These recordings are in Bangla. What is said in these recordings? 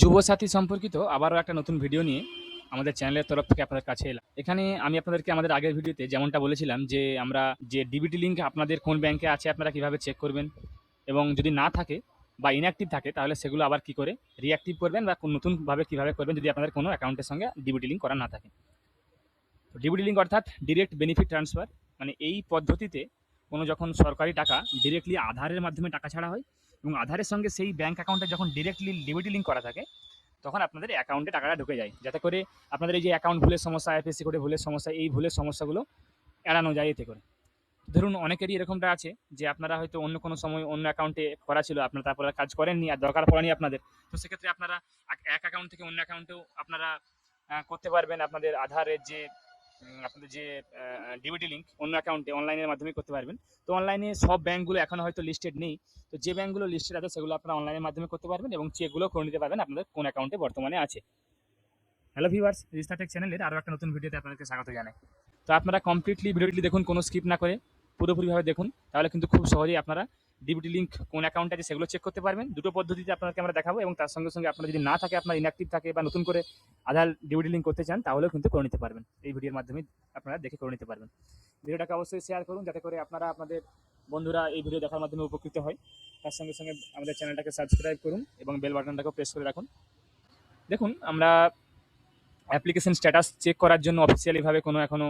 যুবসাথী সম্পর্কিত আবারও একটা নতুন ভিডিও নিয়ে আমাদের চ্যানেলের তরফ থেকে আপনাদের কাছে এলাম। এখানে আমি আপনাদেরকে আমাদের আগের ভিডিওতে যেমনটা বলেছিলাম যে আমরা যে ডিবিটি লিঙ্ক আপনাদের কোন ব্যাংকে আছে আপনারা কিভাবে চেক করবেন এবং যদি না থাকে বা ইনঅ্যাক্টিভ থাকে তাহলে সেগুলো আবার কি করে রিঅ্যাক্টিভ করবেন বা নতুনভাবে কিভাবে করবেন যদি আপনাদের কোনো অ্যাকাউন্টের সঙ্গে ডিবিটি লিঙ্ক করা না থাকে। তো ডিবিটি লিঙ্ক অর্থাৎ ডিরেক্ট বেনিফিট ট্রান্সফার, মানে এই পদ্ধতিতে কোনো যখন সরকারি টাকা ডিরেক্টলি আধারের মাধ্যমে টাকা ছাড়া হয় এবং আধারের সঙ্গে সেই ব্যাংক অ্যাকাউন্টে যখন ডিরেক্টলি ডিবিটি লিঙ্ক করা থাকে তখন আপনাদের অ্যাকাউন্টে টাকাটা ঢুকে যায়, যাতে করে আপনাদের এই যে অ্যাকাউন্ট ভুলের সমস্যা, আইএফএসসি কোডে ভুলের সমস্যা, এই ভুলের সমস্যাগুলো এড়ানো যায় এতে করে। ধরুন অনেকেরই এরকমটা আছে যে আপনারা হয়তো অন্য কোনো সময় অন্য অ্যাকাউন্টে করা ছিল, আপনারা তারপরে কাজ করেননি আর দরকার পড়েনি আপনাদের, তো সেক্ষেত্রে আপনারা এক অ্যাকাউন্ট থেকে অন্য অ্যাকাউন্টেও আপনারা করতে পারবেন আপনাদের আধারের যে আপনাদের যে ডিবিটি লিঙ্ক অন্য অ্যাকাউন্টে অনলাইনের মাধ্যমে করতে পারবেন। তো অনলাইনে সব ব্যাঙ্কগুলো এখনও হয়তো লিস্টেড নেই, তো যে ব্যাঙ্কগুলো লিস্টেড আছে সেগুলো আপনারা অনলাইনের মাধ্যমে করতে পারবেন এবং চেকগুলো করে নিতে পারবেন আপনাদের কোন অ্যাকাউন্টে বর্তমানে আছে। হ্যালো ভিউয়ার্স, রিস্তা টেক চ্যানেলের আরও একটা নতুন ভিডিওতে আপনাদেরকে স্বাগত জানাই। তো আপনারা কমপ্লিটলি ভিডিওটি দেখুন, কোনো স্কিপ না করে পুরোপুরিভাবে দেখুন, তাহলে কিন্তু খুব সহজেই আপনারা ডিবিটি লিঙ্ক কোন অ্যাকাউন্ট আছে সেগুলো চেক করতে পারবেন। দুটো পদ্ধতিতে আপনাদেরকে আমরা দেখাবো এবং তার সঙ্গে সঙ্গে আপনার যদি না থাকে, আপনার ইনঅ্যাক্টিভ থাকে বা নতুন করে আধার ডিবিটি লিঙ্ক করতে চান তাহলেও কিন্তু করে নিতে পারবেন, এই ভিডিওর মাধ্যমে আপনারা দেখে করে নিতে পারবেন। ভিডিওটাকে অবশ্যই শেয়ার করুন যাতে করে আপনারা আপনাদের বন্ধুরা এই ভিডিও দেখার মাধ্যমে উপকৃত হয়। তার সঙ্গে সঙ্গে আমাদের চ্যানেলটাকে সাবস্ক্রাইব করুন এবং বেল বাটনটাকেও প্রেস করে রাখুন। দেখুন আমরা অ্যাপ্লিকেশন স্ট্যাটাস চেক করার জন্য অফিসিয়ালিভাবে এখনও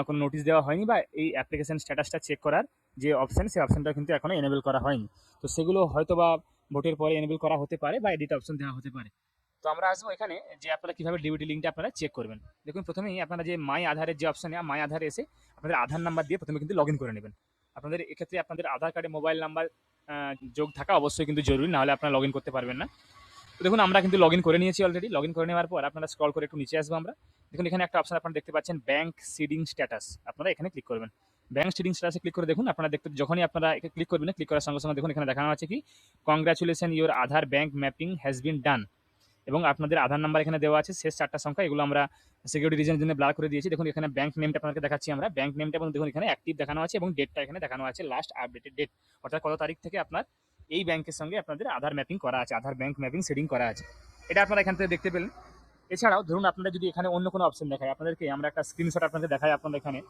কোনো নোটিশ দেওয়া হয়নি, বা এই অ্যাপ্লিকেশন স্ট্যাটাসটা চেক করার যে অপশান সেই অপশানটা কিন্তু এখনও এনেবল করা হয়নি। তো সেগুলো হয়তো বা ভোটের পরে এনেবল করা হতে পারে বা এডিট অপশন দেওয়া হতে পারে। তো আমরা আসবো এখানে যে আপনারা কীভাবে ডিবিটি লিঙ্কটা আপনারা চেক করবেন। দেখুন প্রথমেই আপনারা যে মাই আধারের যে অপশানে মাই আধারে এসে আপনাদের আধার নাম্বার দিয়ে প্রথমে কিন্তু লগ ইন করে নেবেন। আপনাদের এক্ষেত্রে আপনাদের আধার কার্ডে মোবাইল নাম্বার যোগ থাকা অবশ্যই কিন্তু জরুরি, নাহলে আপনারা লগ ইন করতে পারবেন না। তো দেখুন আমরা কিন্তু লগ ইন করে নিয়েছি অলরেডি। লগ ইন করে নেওয়ার পর আপনারা স্ক্রল করে একটু নিচে আসবো আমরা। দেখুন এখানে একটা অপশন আপনারা দেখতে পাচ্ছেন, ব্যাংক সিডিং স্ট্যাটাস, আপনারা এখানে ক্লিক করবেন। ব্যাংক সিডিং স্ট্যাটাসে ক্লিক করে দেখুন, আপনারা দেখতে যখনই আপনারা এখানে ক্লিক করবেন, ক্লিক করার সঙ্গে সঙ্গে দেখুন এখানে দেখানো আছে কি, congratulation your Aadhaar bank mapping has been done, এবং আপনাদের আধার নাম্বার এখানে দেওয়া আছে, শেষ 4টা সংখ্যা, এগুলো আমরা সিকিউরিটি রিজনের জন্য ব্লার করে দিয়েছি। দেখুন এখানে ব্যাংক নেমটা আপনাকে দেখাচ্ছি আমরা, ব্যাংক নেমটা এবং দেখুন এখানে অ্যাক্টিভ দেখানো আছে এবং ডেটটা এখানে দেখানো আছে, লাস্ট আপডেটেড ডেট, অর্থাৎ কত তারিখ থেকে আপনার এই ব্যাংকের সঙ্গে আপনাদের আধার ম্যাপিং করা আছে, আধার ব্যাংক ম্যাপিং সেটিং করা আছে, এটা আপনারা এখান থেকে দেখতে পেলেন। এছাড়াও ধরুন আপনারা যদি এখানে অন্য কোনো অপশন দেখায় আপনাদেরকে, আমরা একটা স্ক্রিনশট আপনাদের দেখাই আপনাদের এখানে,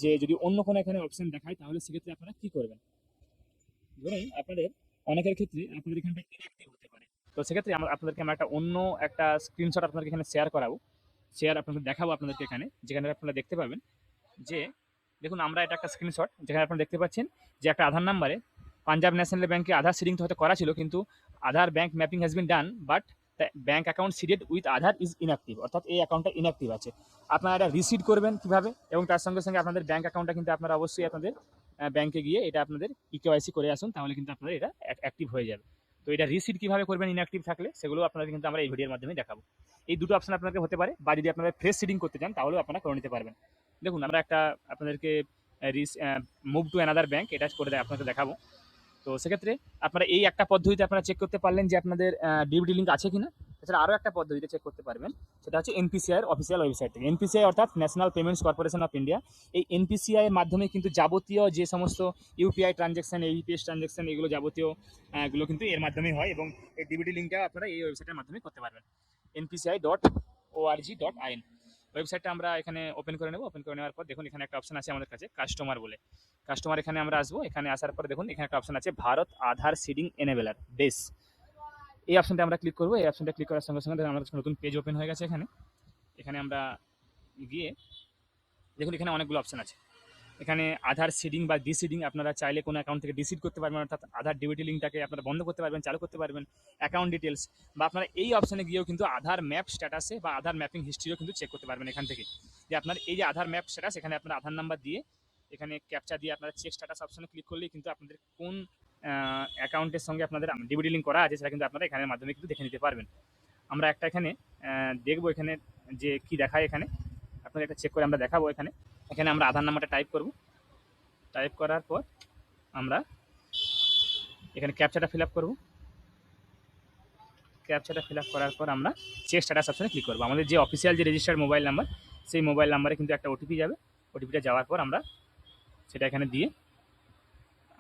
যে যদি অন্য কোনো এখানে অপশন দেখায় তাহলে সেক্ষেত্রে আপনারা কি করবেন। ধরুন আপনাদের অনেকের ক্ষেত্রে আপনাদের এখানটা ইনঅ্যাক্টিভ হতে পারে, তো সেক্ষেত্রে আপনাদেরকে আমরা অন্য একটা স্ক্রিনশট আপনাদেরকে এখানে শেয়ার করাবো, আপনাদের দেখাবো আপনাদেরকে এখানে, যেখানে আপনারা দেখতে পাবেন যে দেখুন আমরা এটা একটা স্ক্রিনশট, যেখানে আপনারা দেখতে পাচ্ছেন যে একটা আধার নাম্বারে পাঞ্জাব ন্যাশনাল ব্যাংকে আধার সিডিং তো হয়তো করা ছিল, কিন্তু Aadhaar bank mapping has been done but bank account seeded with Aadhaar is inactive, অর্থাৎ এই অ্যাকাউন্টটা ইনঅ্যাক্টিভ আছে। আপনারা এটা রিসিড করবেন কীভাবে, এবং তার সঙ্গে সঙ্গে আপনাদের ব্যাংক অ্যাকাউন্টটা কিন্তু আপনারা অবশ্যই আপনাদের ব্যাংকে গিয়ে এটা আপনাদের ইকেওয়াইসি করে আসুন, তাহলে কিন্তু আপনাদের এটা অ্যাক্টিভ হয়ে যাবে। তো এটা রিসিড কীভাবে করবেন ইনঅ্যাক্টিভ থাকলে, সেগুলো আপনাদের কিন্তু আমরা এই ভিডিওর মাধ্যমে দেখাবো। এই দুটো অপশন আপনাদের হতে পারে, বা যদি আপনারা ফ্রেশ সিডিং করতে চান তাহলেও আপনারা করে নিতে পারবেন। দেখুন আমরা একটা আপনাদেরকে মুভ টু অ্যানাদার ব্যাংক এটা করে আপনাকে দেখাবো। তো সেক্ষেত্রে আপনারা এই একটা পদ্ধতিতে আপনারা চেক করতে পারলেন যে আপনাদের ডিবিটি লিঙ্ক আছে কিনা। এছাড়া আরও একটা পদ্ধতিতে চেক করতে পারবেন, সেটা হচ্ছে এনপিসিআই এর অফিসিয়াল ওয়েবসাইট থেকে। এনপিসিআই অর্থাৎ national payments corporation of India. এই এনপিসিআই এর মাধ্যমে কিন্তু যাবতীয় যে সমস্ত ইউপিআই ট্রানজ্যাকশন, এইপিএস ট্রানজ্যাকশন, এগুলো যাবতীয় এগুলো কিন্তু এর মাধ্যমেই হয়, এবং এই ডিবিটি লিঙ্কটা আপনারা এই ওয়েবসাইটের মাধ্যমে করতে পারবেন, npci.org.in। ওয়েবসাইটটা আমরা এখানে ওপেন করে নেব। ওপেন করে নেওয়ার পর দেখুন এখানে একটা অপশন আছে আমাদের কাছে কাস্টমার বলে। কাস্টমার এখানে আমরা আসবো, এখানে আসার পরে দেখুন এখানে একটা অপশন আছে ভারত আধার সিডিং এনেবেলার বেস, এই অপশনটা আমরা ক্লিক করবো। এই অপশনটা ক্লিক করার সঙ্গে সঙ্গে আমাদের নতুন পেজ ওপেন হয়ে গেছে। এখানে আমরা গিয়ে দেখুন এখানে অনেকগুলো অপশন আছে। এখানে আধার সিডিং বা ডিসিডিং, আপনারা চাইলে কোনো অ্যাকাউন্ট থেকে ডিসিড করতে পারবেন, অর্থাৎ আধার ডিবিটি লিঙ্কটাকে আপনারা বন্ধ করতে পারবেন, চালু করতে পারবেন, অ্যাকাউন্ট ডিটেলস, বা আপনারা এই অপশানে গিয়েও কিন্তু আধার ম্যাপ স্ট্যাটাসে বা আধার ম্যাপিং হিস্ট্রিও কিন্তু চেক করতে পারবেন এখান থেকে, যে আপনার এই যে আধার ম্যাপ স্ট্যাটাস, এখানে আপনার আধার নাম্বার দিয়ে এখানে ক্যাপচা দিয়ে আপনারা চেক স্ট্যাটাস অপশানে ক্লিক করলেই কিন্তু আপনাদের কোন অ্যাকাউন্টের সঙ্গে আপনাদের ডিবিটি লিঙ্ক করা আছে সেটা কিন্তু আপনারা এখানের মাধ্যমে কিন্তু দেখে নিতে পারবেন। আমরা একটা এখানে দেখবো এখানে যে কি দেখায়, এখানে আপনাদের একটা চেক করে আমরা দেখাবো। এখানে আমরা আধার নাম্বারটা টাইপ করব। টাইপ করার পর আমরা এখানে ক্যাপচাটা ফিল আপ করব। ক্যাপচাটা ফিল আপ করার পর আমরা চেক স্ট্যাটাস অপশনে ক্লিক করব। আমাদের যে অফিসিয়াল যে রেজিস্টার্ড মোবাইল নাম্বার, সেই মোবাইল নাম্বারে কিন্তু একটা ওটিপি যাবে। ওটিপিটা যাওয়ার পর আমরা সেটা এখানে দিয়ে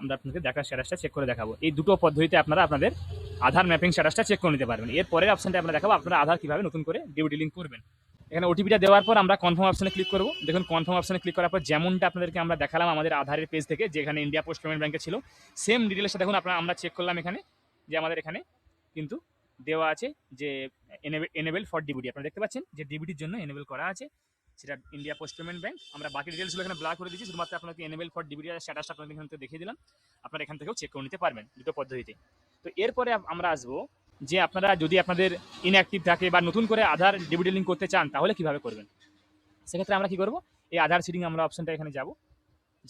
আমরা আপনাদের দেখার স্ট্যাটাসটা চেক করে দেখাবো। এই দুটো পদ্ধতিতে আপনারা আপনাদের আধার ম্যাপিং স্ট্যাটাসটা চেক করে নিতে পারবেন। এর পরের অপশনটা আমরা দেখাবো আপনারা আধার কীভাবে নতুন করে ডিবিটি লিঙ্ক করবেন। এখানে ওটিপিটা দেওয়ার পর আমরা কনফার্ম অপশনে ক্লিক করব। দেখুন কনফার্ম অপশনে ক্লিক করার পর যেমনটা আপনাদেরকে আমরা দেখালাম আমাদের আধারের পেজ থেকে, যেখানে ইন্ডিয়া পোস্ট পেমেন্ট ব্যাঙ্কে ছিল, সেম ডিটেলসটা দেখুন আমরা চেক করলাম এখানে, যে আমাদের এখানে কিন্তু দেওয়া আছে যে এনেবেল ফর ডিবিটি। আপনারা দেখতে পাচ্ছেন যে ডিবিটির জন্য এনেবেল করা আছে, সেটা ইন্ডিয়া পোস্ট পেমেন্ট ব্যাঙ্ক। আমরা বাকি ডিটেলসগুলো এখানে ব্লার করে দিচ্ছি, শুধুমাত্র আপনাকে এনেবেল ফর ডিবিটি স্ট্যাটাসটা আপনাদের এখান থেকে দেখিয়ে দিলাম। আপনারা এখান থেকেও চেক করে নিতে পারবেন দুটো পদ্ধতিতে। তো এরপরে আমরা আসবো যে আপনারা যদি আপনাদের ইনঅ্যাক্টিভ থাকে বা নতুন করে আধার ডিবিটি লিঙ্ক করতে চান তাহলে কিভাবে করবেন। সেক্ষেত্রে আমরা কি করব, এই আধার সিডিং আমরা অপশনটা এখানে যাব।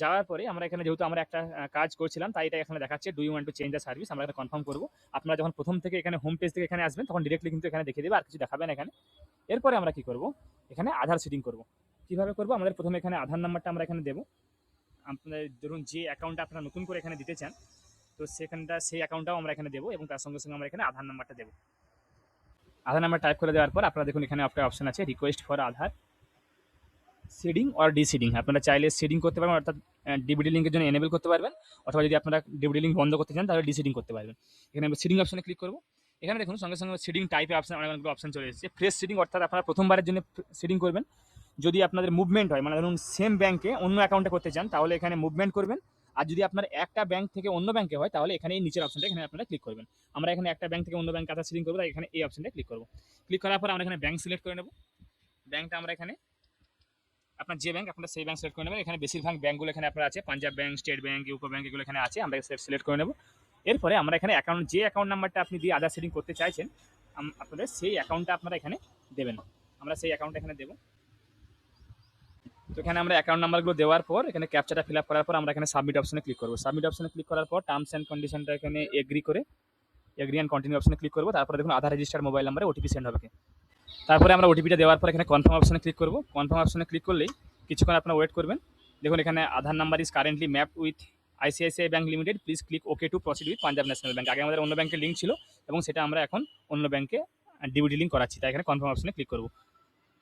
যাওয়ার পরে আমরা এখানে যেহেতু আমরা একটা কাজ করছিলাম তাই এটা এখানে দেখাচ্ছে do you want to change the service, আমরা এখানে কনফার্ম করব। আপনারা যখন প্রথম থেকে এখানে হোম পেজ থেকে এখানে আসবেন তখন ডিরেক্টলি কিন্তু এখানে দেখে দেবে, আর কিছু দেখাবে না এখানে। এরপরে আমরা কি করব, এখানে আধার সিডিং করব। কিভাবে করব, আমাদের প্রথমে এখানে আধার নাম্বারটা আমরা এখানে দেবো। আপনাদের ধরুন যে অ্যাকাউন্টটা আপনারা নতুন করে এখানে দিতে চান, তো সেই অ্যাকাউন্টটাও আমরা এখানে দেবো এবং তার সঙ্গে সঙ্গে আমরা এখানে আধার নাম্বারটা দেবো। আধার নাম্বার টাইপ করে দেওয়ার পর আপনারা দেখুন এখানে একটা অপশন আছে request for Aadhaar seeding or deseeding. আপনারা চাইলে সিডিং করতে পারবেন, অর্থাৎ ডিবিটি লিঙ্কের জন্য এনেবল করতে পারবেন, অথবা যদি আপনারা ডিবিটি লিঙ্ক বন্ধ করতে চান তাহলে ডিসিডিং করতে পারবেন। এখানে আমরা সিডিং অপশনে ক্লিক করব। এখানে দেখুন সঙ্গে সঙ্গে সিডিং টাইপে অনেকগুলো অপশন চলে এসেছে। ফ্রেশ সিডিং, অর্থাৎ আপনারা প্রথমবারের জন্য সিডিং করবেন। যদি আপনাদের মুভমেন্ট হয়, মানে ধরুন সেম ব্যাংকে অন্য অ্যাকাউন্টে করতে চান তাহলে এখানে মুভমেন্ট করবেন। আর যদি আপনার একটা ব্যাংক থেকে অন্য ব্যাংকে হয় তাহলে এখানে এই নিচের অপশনটা এখানে আপনারা ক্লিক করবেন। আমরা এখানে একটা ব্যাংক থেকে অন্য ব্যাংক আধার সিডিং করবো, তাই এখানে এই অপশনটা ক্লিক করবো। ক্লিক করার পর আমরা এখানে ব্যাংক সিলেক্ট করে নেব। ব্যাংকটা আমরা এখানে আপনার যে ব্যাংক আপনারা সেই ব্যাংক সিলেক্ট করে নেবেন। এখানে বেশিরভাগ ব্যাংকগুলো এখানে আপনার আছে, Punjab bank, state bank, UCO bank, এগুলো এখানে আছে। আমরা সিলেক্ট করে নেব। এরপরে আমরা এখানে যে অ্যাকাউন্ট নাম্বারটা আপনি দিয়ে আধার সিডিং করতে চাইছেন আপনাদের সেই অ্যাকাউন্টটা আপনারা এখানে দেবেন। আমরা সেই অ্যাকাউন্টটা এখানে দেবো। তো এখানে আমরা অ্যাকাউন্ট নাম্বারগুলো দেওয়ার পর এখানে ক্যাপচাটা ফিল আপ করার পর আমরা এখানে সাবমিট অপশনে ক্লিক করবো। সাবমিট অপশনে ক্লিক করার পর টার্মস অ্যান্ড কন্ডিশনটা এখানে এগ্রি অ্যান্ড কন্টিনিউ অপশনে ক্লিক করবো। তারপরে দেখুন আধার রেজিস্টার মোবাইল নাম্বারে ওটিপি সেন্ড হবে। তারপরে আমরা ওটিপিটা দেওয়ার পর এখানে কনফার্ম অপশনে ক্লিক করবো। কনফার্ম অপশনে ক্লিক করলেই কিছুক্ষণ আপনারা ওয়েট করবেন। দেখুন এখানে Aadhaar number is currently mapped with ICICI bank limited, please click okay to proceed with Punjab national bank. আগে আমাদের অন্য ব্যাংকের লিঙ্ক ছিল এবং সেটা আমরা এখন অন্য ব্যাংকে ডিবিটি লিঙ্ক করাচ্ছি, তাই এখানে কনফার্ম অপশনে ক্লিক করবো।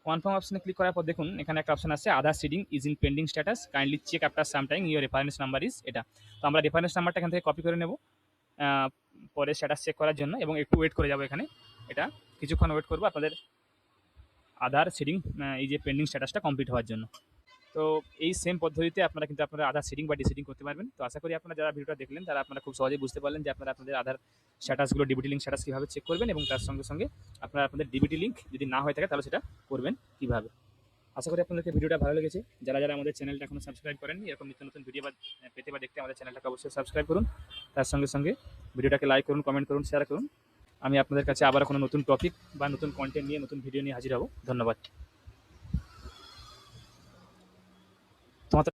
কনফার্ম অপশনে ক্লিক করার পর দেখুন এখানে একটা অপশন আছে Aadhaar seeding is in pending status, kindly check after some time your reference number is, এটা। তো আমরা রেফারেন্স নাম্বারটা এখান থেকে কপি করে নেব পরে স্ট্যাটাস চেক করার জন্য, এবং একটু ওয়েট করে যাবো এখানে। এটা কিছুক্ষণ ওয়েট করবো আপনাদের আধার সিডিং এই যে পেন্ডিং স্ট্যাটাসটা কমপ্লিট হওয়ার জন্য। তো এই সেম পদ্ধতিতে আপনারা কিন্তু আপনারা আধার সিডিং বা ডিসিডিং করতে পারবেন। তো আশা করি আপনারা যারা ভিডিওটা দেখলেন তারা আপনারা খুব সহজেই বুঝতে পারলেন যে আপনারা আপনাদের আধার স্ট্যাটাসগুলো ডিবিটি লিঙ্ক স্ট্যাটাস কীভাবে চেক করবেন, এবং তার সঙ্গে সঙ্গে আপনারা আপনাদের ডিবিটি লিঙ্ক যদি না হয়ে থাকে তাহলে সেটা করবেন কীভাবে। আশা করি আপনাদেরকে ভিডিওটা ভালো লেগেছে। যারা যারা আমাদের চ্যানেলটা এখনো সাবস্ক্রাইব করেননি, এরকম নিত্য নতুন ভিডিও পেতে বা দেখতে আমাদের চ্যানেলটাকে অবশ্যই সাবস্ক্রাইব করুন। তার সঙ্গে সঙ্গে ভিডিওটাকে লাইক করুন, কমেন্ট করুন, শেয়ার করুন। আমি আপনাদের কাছে আবার কোনো নতুন টপিক বা নতুন কন্টেন্ট নিয়ে নতুন ভিডিও নিয়ে হাজির হব। ধন্যবাদ।